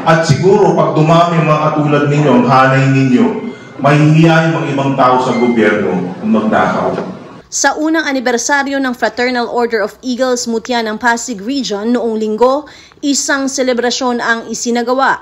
At siguro pag dumami ang mga katulad ninyo, ang hanay ninyo, mahihiya yung mga ibang tao sa gobyerno kung magnakaw. Sa unang anibersaryo ng Fraternal Order of Eagles Mutya ng Pasig Region noong linggo, isang selebrasyon ang isinagawa.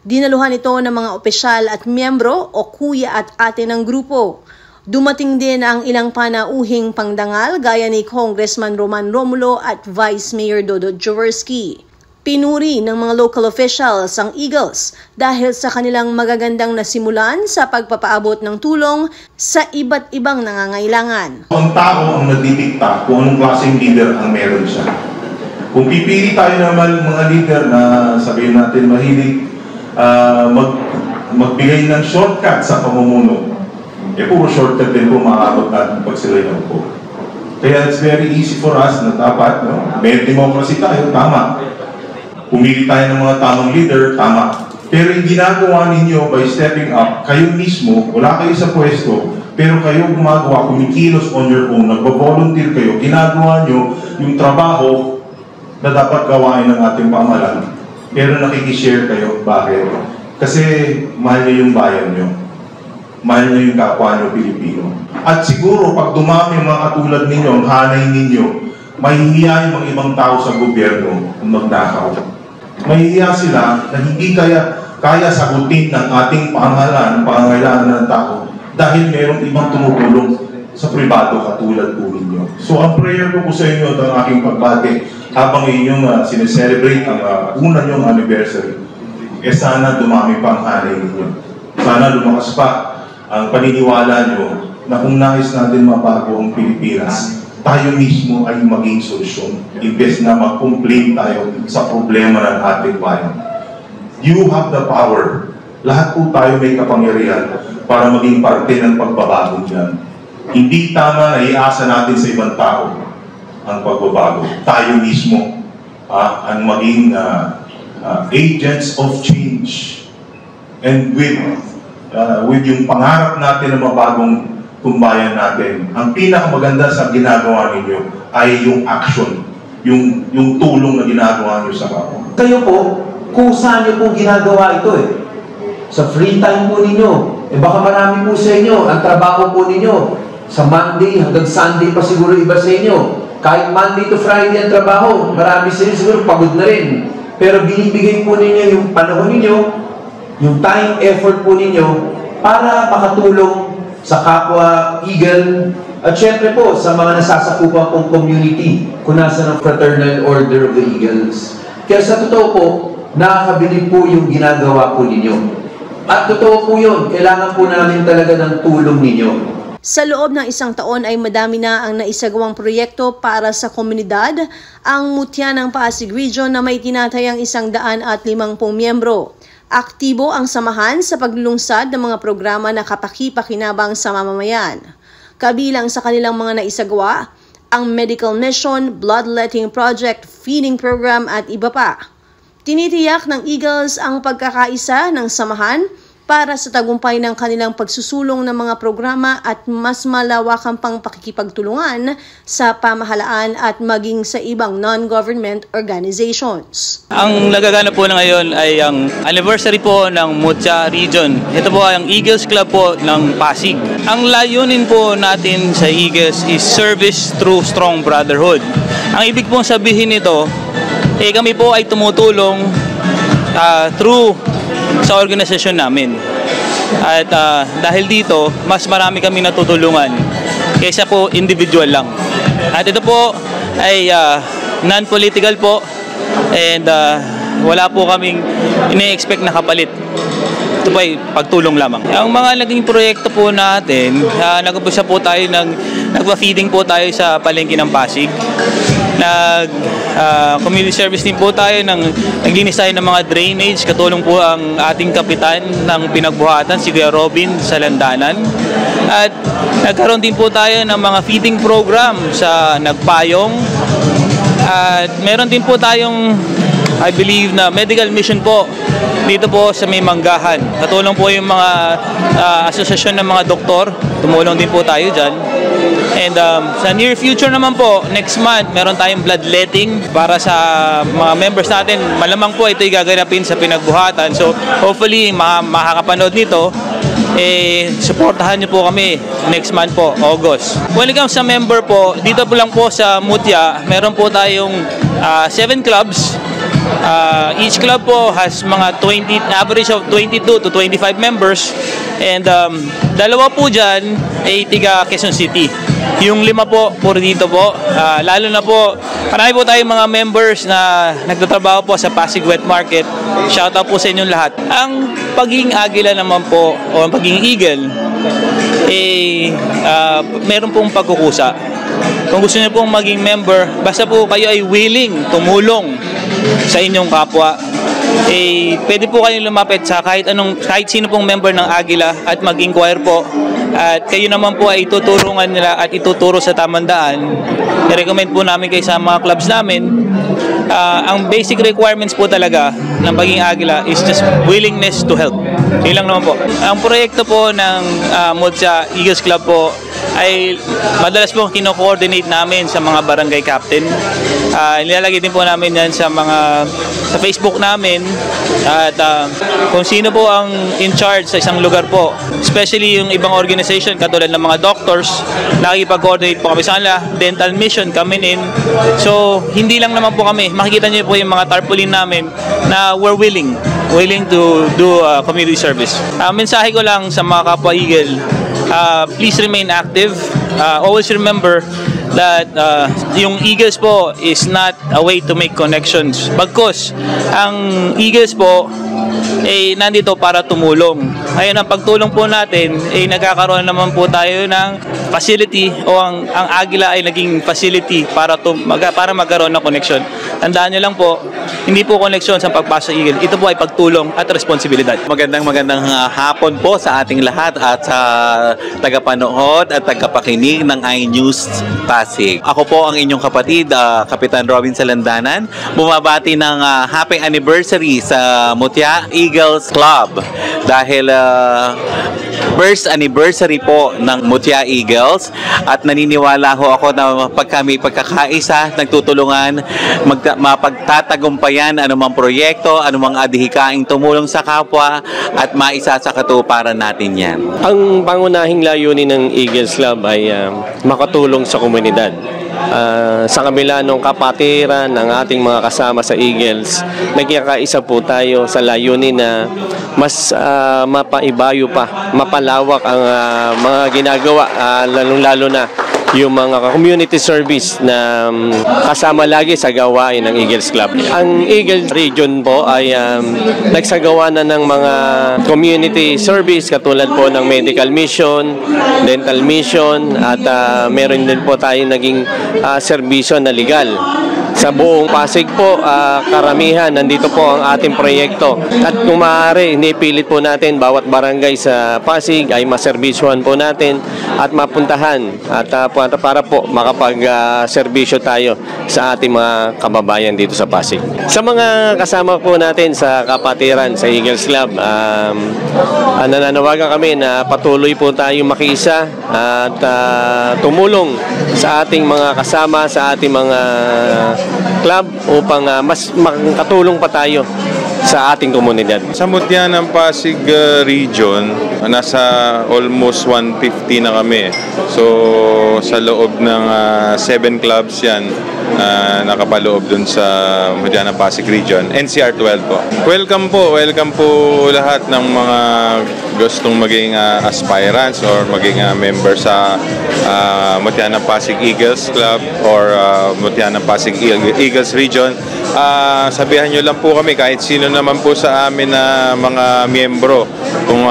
Dinaluhan ito ng mga opisyal at miyembro o kuya at ate ng grupo. Dumating din ang ilang panauhing pangdangal gaya ni Congressman Roman Romulo at Vice Mayor Dodo Jaworski. Pinuri ng mga local officials ang Eagles dahil sa kanilang magagandang nasimulan sa pagpapaabot ng tulong sa iba't ibang nangangailangan. Ang tao ang nagdidikta kung anong klaseng leader ang meron siya. Kung pipili tayo naman mga leader na sabihin natin mahilig magbigay ng shortcut sa pamumuno, puro shortcut din po maaabot natin pag sila yung po. Kaya it's very easy for us na dapat, may democracy tayo, tama. Pumili tayo ng mga tamang leader, tama. Pero yung ginagawa ninyo by stepping up, kayo mismo, wala kayo sa pwesto, pero kayo gumagawa, kumikilos on your own, nagbo-volunteer kayo, ginagawa nyo yung trabaho na dapat gawain ng ating pamahalaan. Pero nakikishare kayo. Bakit? Kasi mahal nyo yung bayan nyo. Mahal nyo yung kapwa nyo Pilipino. At siguro pag dumami ang mga katulad ninyo, ang hanay ninyo, mahihiya yung mga ibang tao sa gobyerno kung magnakaw. Mahihiya sila na hindi kaya sagutin ng ating pamahalaan, pangangailangan ng tao dahil mayroong ibang tumutulong sa pribado katulad po ninyo. So ang prayer ko po sa inyo at ang aking pagbati habang inyong sineselebrate ang una nyong anniversary, sana dumami pa ang hanay ninyo. Sana lumakas pa ang paniniwala nyo na kung nais natin mabago ang Pilipinas, tayo mismo ay maging solusyon. Imbes na mag-complain tayo sa problema ng ating bayan. You have the power. Lahat po tayo may kapangyarihan para maging parte ng pagbabago niyan. Hindi tama na iasa natin sa ibang tao ang pagbabago. Tayo mismo ang maging agents of change. And with yung pangarap natin na mabagong kumbayan natin, ang pinakamaganda sa ginagawa ninyo ay yung action, yung tulong na ginagawa nyo sa kapwa. Kayo po, kung saan nyo po ginagawa ito Sa free time po ninyo, baka marami po sa inyo, ang trabaho po ninyo, sa Monday hanggang Sunday pa siguro iba sa inyo. Kahit Monday to Friday ang trabaho, marami sa inyo siguro pagod na rin. Pero binibigay po ninyo yung panahon ninyo, yung time, effort po ninyo, para makatulong sa kapwa Eagle, at syempre po sa mga nasasakupan pong community kung nasa ng Fraternal Order of the Eagles. Kaya sa totoo po, nakakabilib po yung ginagawa po ninyo. At totoo po yun, kailangan po namin talaga ng tulong ninyo. Sa loob ng isang taon ay madami na ang naisagawang proyekto para sa komunidad, ang Mutya ng Pasig Region na may tinatayang 150 miyembro. Aktibo ang samahan sa paglulungsad ng mga programa na kapaki-pakinabang sa mamamayan. Kabilang sa kanilang mga naisagawa, ang Medical Mission, Bloodletting Project, Feeding Program at iba pa. Tinitiyak ng Eagles ang pagkakaisa ng samahan para sa tagumpay ng kanilang pagsusulong ng mga programa at mas malawakang pang pakikipagtulungan sa pamahalaan at maging sa ibang non-government organizations. Ang nagaganap po na ngayon ay ang anniversary po ng Mutya Region. Ito po ay ang Eagles Club po ng Pasig. Ang layunin po natin sa Eagles is service through strong brotherhood. Ang ibig pong sabihin nito, kami po ay tumutulong through sa organisasyon namin. At dahil dito, mas marami kami natutulungan kaysa po individual lang. At ito po ay non-political po and wala po kaming ine-expect na kapalit. Ito po ay pagtulong lamang. Ang mga naging proyekto po natin, nag-umpisa po tayo nagpa-feeding po tayo sa palengke ng Pasig. Community service din po tayo, naglinis tayo ng mga drainage, katulong po ang ating kapitan ng pinagbuhatan, si Kuya Robin sa Landanan. At nagkaroon din po tayo ng mga feeding program sa Nagpayong. At meron din po tayong, I believe, na medical mission po dito po sa may Manggahan. Katulong po yung mga asosasyon ng mga doktor. Tumulong din po tayo dyan. And sa near future naman po, next month, meron tayong bloodletting para sa mga members natin. Malamang po ito'y gaganapin sa Pinagbuhatan. So hopefully makakapanood nito, supportahan niyo po kami next month po, August. When it comes sa member po, dito po lang po sa Mutya, meron po tayong 7 clubs. Each club po has mga average of 22 to 25 members. And dalawa po dyan ay tiga Quezon City. Yung 5 po, puro dito po. Lalo na po, marami po tayong mga members na nagtatrabaho po sa Pasig Wet Market. Shoutout po sa inyong lahat. Ang pagiging Agila naman po, o ang pagiging Eagle, meron pong pagkukusa. Kung gusto niyo pong maging member, basta po kayo ay willing tumulong sa inyong kapwa, pwede po kayong lumapit sa kahit sino pong member ng Agila at mag-inquire po. At kayo naman po ay tutulungan nila at ituturo sa tamang daan. I-recommend po namin kayo sa mga clubs namin. Ang basic requirements po talaga ng pagiging Agila is just willingness to help. Yun lang naman po. Ang proyekto po ng Mutya Eagles Club po ay madalas po kino-coordinate namin sa mga barangay captain. Nilalagay din po namin yan sa Facebook namin. At kung sino po ang in charge sa isang lugar po, especially yung ibang organization katulad ng mga doctors, nakikipag-coordinate po kami sa kanila. Dental mission coming in. So hindi lang naman po kami, makikita niyo po yung mga tarpaulin namin na we're willing to do community service. Mensahe ko lang sa mga kapwa Eagle, please remain active. Always remember that yung Eagles po is not a way to make connections. Bagkus, ang Eagles po nandito para tumulong. Ngayon, ang pagtulong po natin, nagkakaroon naman po tayo ng facility o ang Agila ay naging facility para magkaroon ng connection. Tandaan nyo lang po, hindi po connection sa pagpasok sa Eagle. Ito po ay pagtulong at responsibilidad. Magandang hapon po sa ating lahat at sa tagapanood at tagapakinig ng iNews Pasig. Ako po ang inyong kapatid, Kapitan Robin Salandanan. Bumabati ng happy anniversary sa Mutya Eagles Club dahil first anniversary po ng Mutya Eagles at naniniwala ho ako na pag kami pagkakaisa, nagtutulungan, mapagtatagumpayan anumang proyekto, anumang adhikaing tumulong sa kapwa at maisa sa katuparan natin yan. Ang pangunahing layunin ng Eagles Club ay makatulong sa komunidad. Sa kabila ng kapatiran ng ating mga kasama sa Eagles, nagkakaisa po tayo sa layunin na mas mapaibayo pa, mapalawak ang mga ginagawa, lalong-lalo na yung mga community service na kasama lagi sa gawain ng Eagles Club. Ang Eagles Region po ay nagsagawa na ng mga community service katulad po ng medical mission, dental mission at meron din po tayong naging serbisyo na legal. Sa buong Pasig po, karamihan, nandito po ang ating proyekto. At kung maaari, inipilit po natin bawat barangay sa Pasig ay maservisyohan po natin at mapuntahan at para po makapag-serbisyo tayo sa ating mga kababayan dito sa Pasig. Sa mga kasama po natin sa kapatiran sa Eagles Club, nananawagan kami na patuloy po tayong makiisa at tumulong sa ating mga kasama, sa ating mga club upang mas makatulong pa tayo sa ating komunidad. Sa Mutya ng Pasig region, nasa almost 150 na kami. So sa loob ng 7 clubs yan, nakapaloob dun sa Mutya ng Pasig region. NCR 12 po. Welcome po lahat ng mga gustong maging aspirants or maging member sa Mutya ng Pasig Eagles Club or Mutya ng Pasig Eagles region. Sabihan nyo lang po kami kahit sino naman po sa amin na mga miyembro. Kung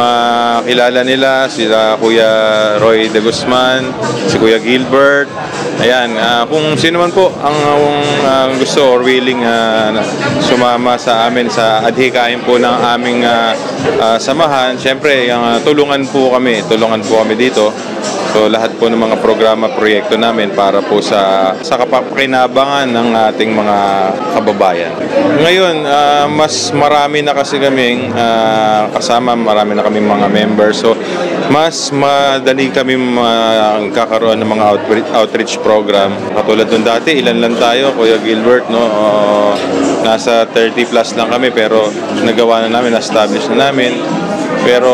kilala nila, sila Kuya Roy De Guzman, si Kuya Gilbert. Ayan, kung sino man po ang gusto or willing sumama sa amin sa adhikain po ng aming samahan, syempre tulungan po kami dito. So lahat po ng mga programa, proyekto namin para po sa kapakinabangan ng ating mga kababayan. Ngayon, mas marami na kasi kaming kasama, marami na kaming mga members. So mas madali kami magkakaroon ng mga outreach program. Katulad nung dati, ilan lang tayo, Kuya Gilbert, no? Nasa 30 plus lang kami pero nagawa na namin, na-establish na namin. Pero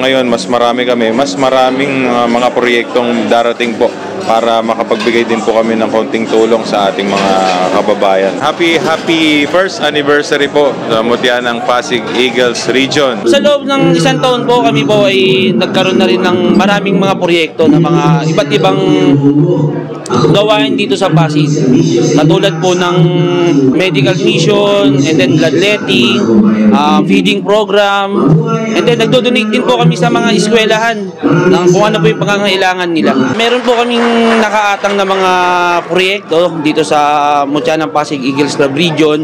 ngayon, mas marami kami, mas maraming mga proyektong darating po para makapagbigay din po kami ng konting tulong sa ating mga kababayan. Happy first anniversary po sa Mutya ng Pasig Eagles Region. Sa loob ng isang taon po, kami po ay nagkaroon na rin ng maraming mga proyekto na mga iba't ibang gawain dito sa Pasig. Katulad po ng medical mission, and then bloodletting, feeding program, and then nagdo-donate din po kami sa mga eskwelahan ng kung ano po yung pangangailangan nila. Meron po kaming nakaatang na mga proyekto dito sa Mutya ng Pasig Eagles Club Region.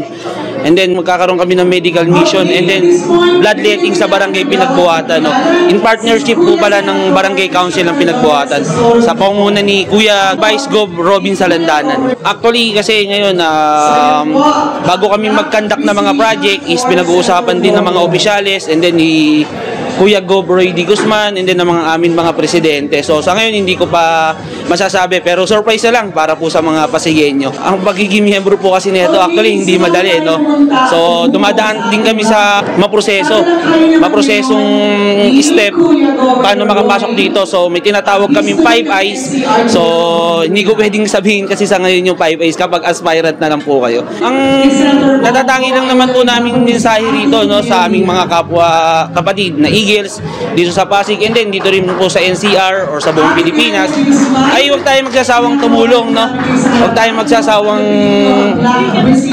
And then magkakaroon kami ng medical mission and then bloodletting sa barangay Pinagbuhatan. No? In partnership po pala ng Barangay Council ng Pinagbuhatan sa pangunguna ni Kuya Vice Gov. Robin Salandanan. Actually kasi ngayon bago kami mag-conduct na mga project is pinag-uusapan din ng mga opisyales and then ni Kuya Gov. Roy D. Guzman and then ng mga amin mga presidente. So sa ngayon hindi ko pa masasabi pero surprise na lang para po sa mga Pasigueño. Ang pagiging miyembro po kasi nito actually hindi madali, no? So dumadaan din kami sa maprosesong step paano makapasok dito. So may tinatawag kaming 5 eyes. So hindi ko pwedeng sabihin kasi sa ngayon yung 5 eyes kapag aspirant na lang po kayo. Ang natatangi lang naman po namin mensahe rito, no, sa aming mga kapwa kapatid na Eagles dito sa Pasig and then dito rin po sa NCR or sa buong Pilipinas ay huwag tayong magsasawang tumulong, no? Huwag tayong magsasawang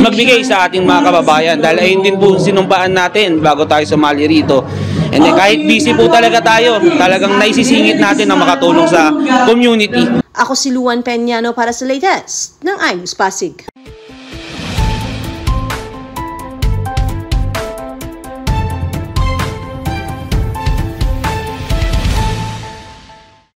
magbigay sa ating mga kababayan dahil ayun din po sinumpaan natin bago tayo sumali rito. And then kahit busy po talaga tayo, talagang naisisingit natin na makatulong sa community. Ako si Luan Peñano para sa latest ng iNews Pasig.